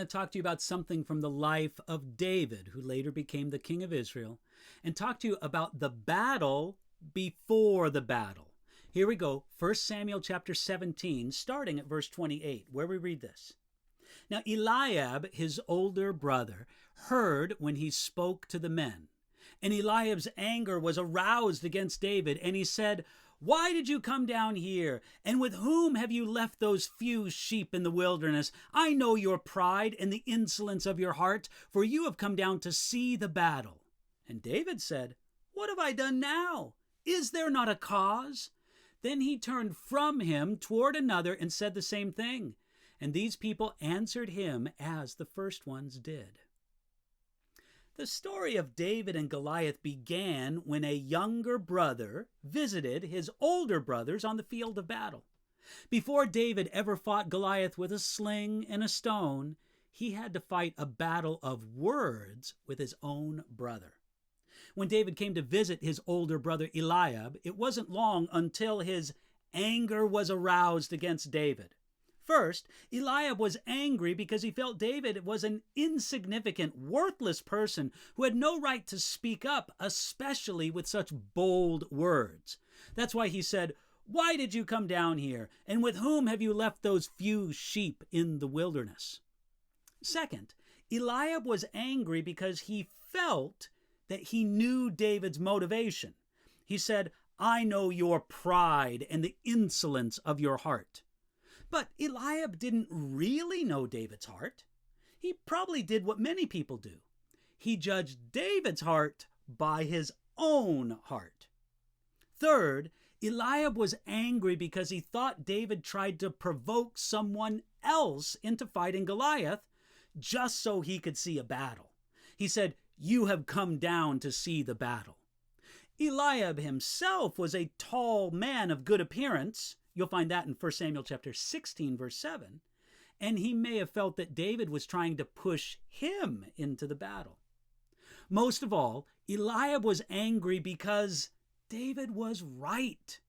to talk to you about something from the life of David, who later became the king of Israel, and talk to you about the battle before the battle. Here we go, 1 Samuel chapter 17, starting at verse 28, where we read this. Now Eliab, his older brother, heard when he spoke to the men. And Eliab's anger was aroused against David, and he said, "Why did you come down here? And with whom have you left those few sheep in the wilderness? I know your pride and the insolence of your heart, for you have come down to see the battle." And David said, "What have I done now? Is there not a cause?" Then he turned from him toward another and said the same thing. And these people answered him as the first ones did. The story of David and Goliath began when a younger brother visited his older brothers on the field of battle. Before David ever fought Goliath with a sling and a stone, he had to fight a battle of words with his own brother. When David came to visit his older brother Eliab, it wasn't long until his anger was aroused against David. First, Eliab was angry because he felt David was an insignificant, worthless person who had no right to speak up, especially with such bold words. That's why he said, "Why did you come down here? And with whom have you left those few sheep in the wilderness?" Second, Eliab was angry because he felt that he knew David's motivation. He said, "I know your pride and the insolence of your heart." But Eliab didn't really know David's heart. He probably did what many people do. He judged David's heart by his own heart. Third, Eliab was angry because he thought David tried to provoke someone else into fighting Goliath just so he could see a battle. He said, "You have come down to see the battle." Eliab himself was a tall man of good appearance. You'll find that in 1 Samuel chapter 16, verse 7. And he may have felt that David was trying to push him into the battle. Most of all, Eliab was angry because David was right.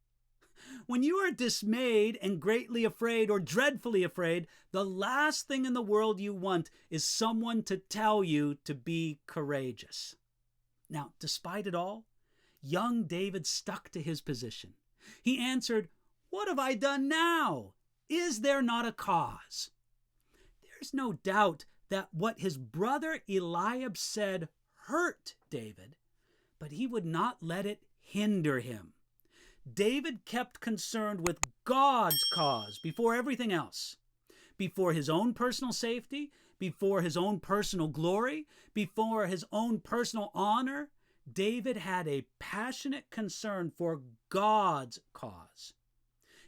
When you are dismayed and greatly afraid or dreadfully afraid, the last thing in the world you want is someone to tell you to be courageous. Now, despite it all, young David stuck to his position. He answered, "What have I done now? Is there not a cause?" There's no doubt that what his brother Eliab said hurt David, but he would not let it hinder him. David kept concerned with God's cause before everything else. Before his own personal safety, before his own personal glory, before his own personal honor, David had a passionate concern for God's cause.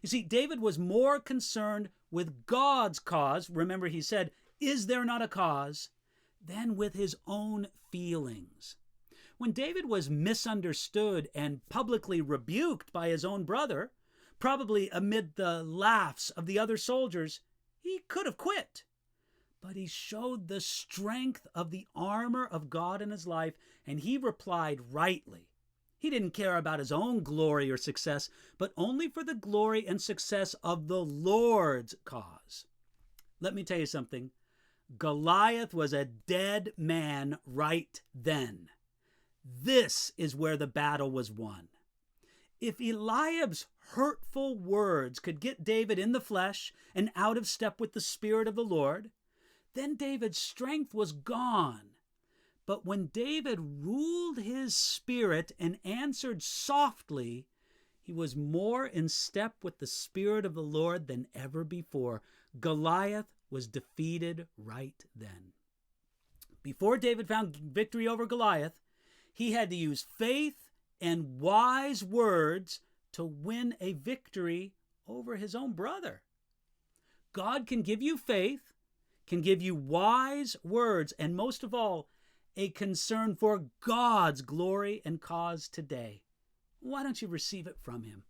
You see, David was more concerned with God's cause, remember he said, "Is there not a cause?" than with his own feelings. When David was misunderstood and publicly rebuked by his own brother, probably amid the laughs of the other soldiers, he could have quit. But he showed the strength of the armor of God in his life, and he replied rightly. He didn't care about his own glory or success, but only for the glory and success of the Lord's cause. Let me tell you something. Goliath was a dead man right then. This is where the battle was won. If Eliab's hurtful words could get David in the flesh and out of step with the Spirit of the Lord, then David's strength was gone. But when David ruled his spirit and answered softly, he was more in step with the Spirit of the Lord than ever before. Goliath was defeated right then. Before David found victory over Goliath, he had to use faith and wise words to win a victory over his own brother. God can give you faith, can give you wise words, and most of all, a concern for God's glory and cause today. Why don't you receive it from him?